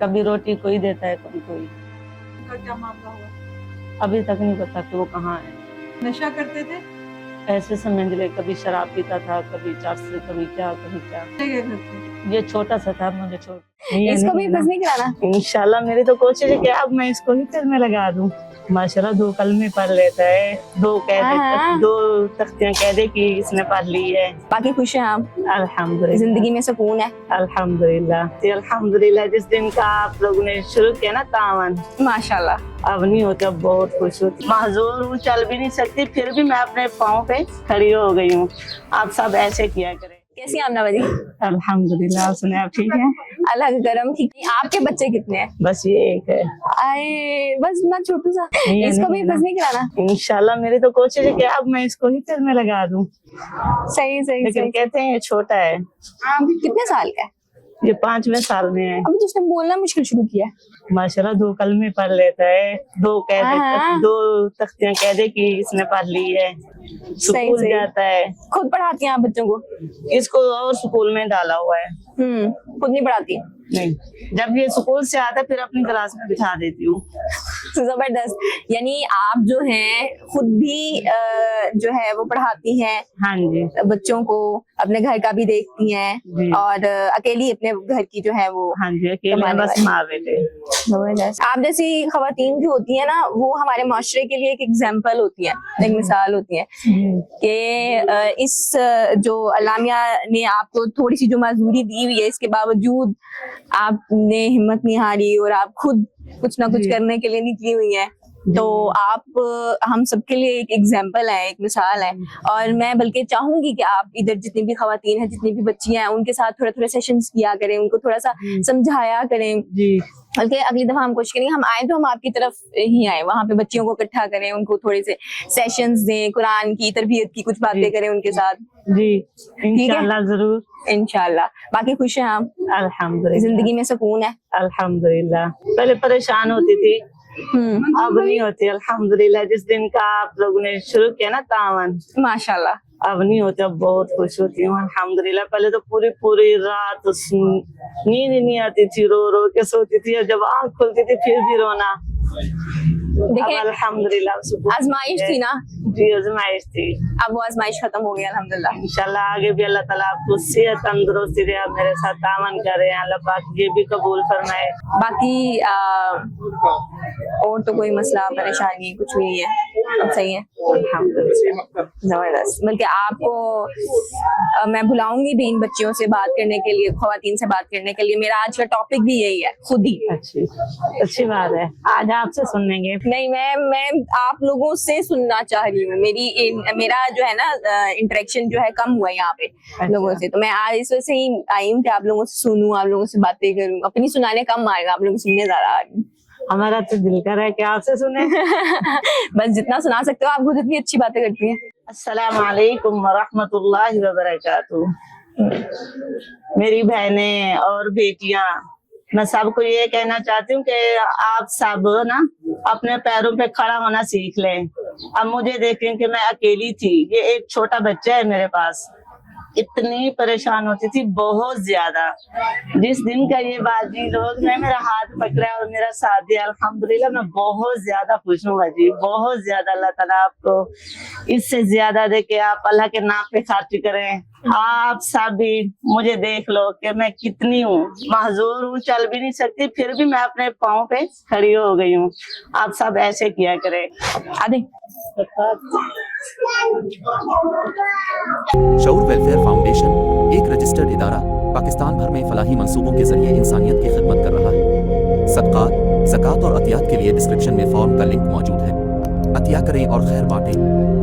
कभी रोटी कोई देता है, कभी कोई। उनका क्या मामला हुआ? अभी तक नहीं पता कि वो कहाँ है। नशा करते थे? ऐसे समझ ले, कभी शराब पीता था, कभी चर्च, कभी क्या कभी क्या। चले गए घर से? ये छोटा सा था, मुझे छोड़ इसको भी बस नहीं कराना। इंशाल्लाह मेरी तो कोशिश है कि अब मैं इसको ही फिर में लगा दूं। माशाल्लाह 2 कलमे पढ़ लेता है, 2 हाँ। 2 तख्तियां कह दे कि इसने पढ़ ली है। बाकी खुश हैं आप? अल्हम्दुलिल्लाह, जिंदगी में सुकून है? अल्हम्दुलिल्लाह। अल्हम्दुलिल्लाह जिस दिन का आप लोगों ने शुरू किया ना तावन, माशाल्लाह। अब नहीं होता, बहुत खुश होती। माजूर हूँ, चल भी नहीं सकती, फिर भी मैं अपने पाँव पे खड़ी हो गई हूँ। आप सब ऐसे किया करें। कैसी हैं आमना बाजी? अल्हम्दुलिल्लाह। आप सुने, आप ठीक है? अल्लाह का करम ठीक है। आपके बच्चे कितने हैं? बस ये एक है। आए बस ना छोटू सा, नहीं, इसको नहीं, भी बस नहीं कराना। इंशाल्लाह मेरी तो कोशिश है कि अब मैं इसको ही फिर में लगा दूं। सही सही लेकिन सही। कहते हैं ये छोटा है, कितने साल का है? ये 5वें साल में है। अभी तो उसने बोलना मुश्किल शुरू किया है। माशाल्लाह 2 कलमे पढ़ लेता है, 2 हाँ। 2 तख्तियां कह दे कि इसने पढ़ ली है। स्कूल सही। जाता है। खुद पढ़ाती हैं आप बच्चों को? इसको और स्कूल में डाला हुआ है। खुद नहीं पढ़ाती? नहीं, जब ये स्कूल से आता है फिर अपनी क्लास में बिठा देती हूँ। जबरदस्त। यानी आप जो हैं खुद भी जो है वो पढ़ाती हैं हाँ जी बच्चों को, अपने घर का भी देखती जी। हैं और अकेली अपने घर की जो है वो। हाँ जी, अकेले कमाने बस वाली। माँ बेटे। जबरदस्त। आप जैसी खवातीन जो होती है ना, वो हमारे माशरे के लिए एक एग्जाम्पल होती है, एक मिसाल होती है कि इस जो अल्लामिया ने आपको थोड़ी सी जो मजदूरी दी हुई है, इसके बावजूद आपने हिम्मत नहीं हारी और आप खुद कुछ ना कुछ जी। करने के लिए निकली हुई हैं। तो आप हम सबके लिए एक एग्जाम्पल है, एक मिसाल है। और मैं बल्कि चाहूंगी कि आप इधर जितनी भी खवातीन हैं, जितनी भी बच्चियां हैं, उनके साथ थोड़ा थोड़ा सेशंस किया करें, उनको थोड़ा सा समझाया करें। जी बल्कि अगली दफा हम कोशिश करेंगे, हम आए तो हम आपकी तरफ ही आए, वहाँ पे बच्चियों को इकट्ठा करें, उनको थोड़े से सेशंस दें, कुरान की तरबियत की कुछ बातें करें उनके साथ। जी इंशाल्लाह जरूर। इंशाल्लाह। बाकी खुश हैं आप? अल्हम्दुलिल्लाह, जिंदगी में सुकून है? अल्हम्दुलिल्लाह। पहले परेशान होती थी, अब नहीं होती। अल्हम्दुलिल्लाह जिस दिन का आप लोगों ने शुरू किया ना तावन, माशाल्लाह। अब नहीं होता, बहुत खुश होती हूँ। अल्हम्दुलिल्लाह। पहले तो पूरी पूरी रात नींद ही नहीं आती थी, रो रो के सोती थी, और जब आँख खुलती थी फिर भी रोना। देखिए, अब अल्हम्दुलिल्लाह सुकून आजमाइश थी ना, जी आजमाइश थी। अब वो आजमाइश खत्म हो गई अल्हम्दुलिल्लाह। इंशाल्लाह आगे भी अल्लाह ताला आपको सेहत तंदुरुस्ती दे, आप मेरे साथ तावन करें, अल्लाह पाक ये भी कबूल फरमाए। बाकी और तो कोई मसला परेशानी कुछ नहीं है, अब सही है अल्हम्दुलिल्लाह। जबरदस्त। बल्कि आपको मैं बुलाऊंगी भी इन बच्चियों से बात करने के लिए, खवातीन से बात करने के लिए। मेरा आज का टॉपिक भी यही है, खुद ही। अच्छी बात है, आज आपसे सुनेंगे। नहीं, मैं आप लोगों से सुनना चाह रही हूँ। मेरा जो है ना इंटरेक्शन जो है कम हुआ है यहाँ पे लोगों से, तो मैं आज इस वजह से ही आई हूँ कि आप लोगों से सुनूं, आप लोगों से बातें करूँ। अपनी सुनाने कम आएगा, आप लोगों को सुनने ज्यादा आ रही हूँ। हमारा तो दिल कर रहा है कि आपसे सुने। बस जितना सुना सकते हो, आप खुद इतनी अच्छी बातें करती हैं। अस्सलाम वालेकुम वरहमतुल्लाहि वबरकातुहू। मेरी बहनें और बेटियां, मैं सबको ये कहना चाहती हूँ कि आप सब ना अपने पैरों पे खड़ा होना सीख लें। अब मुझे देखें कि मैं अकेली थी, ये एक छोटा बच्चा है मेरे पास, इतनी परेशान होती थी, बहुत ज्यादा। जिस दिन का ये बाजी लोग ने मेरा हाथ पकड़ा और मेरा साथ दिया, अल्हम्दुलिल्लाह मैं बहुत ज्यादा खुश हूँ बाजी, बहुत ज्यादा। अल्लाह ताला आपको इससे ज्यादा दे के आप अल्लाह के नाम पे खर्च करें। आप सब भी मुझे देख लो कि मैं कितनी हूँ, महजूर हूँ, चल भी नहीं सकती, फिर भी मैं अपने पाँव पे खड़ी हो गई हूँ। आप सब ऐसे किया करें। आदे शऊर वेलफेयर फाउंडेशन एक रजिस्टर्ड इदारा पाकिस्तान भर में फलाही मंसूबों के जरिए इंसानियत की खिदमत कर रहा है। सदकात, ज़कात और अतियात के लिए डिस्क्रिप्शन में फॉर्म का लिंक मौजूद है। अतिया करें और खैर बांटें।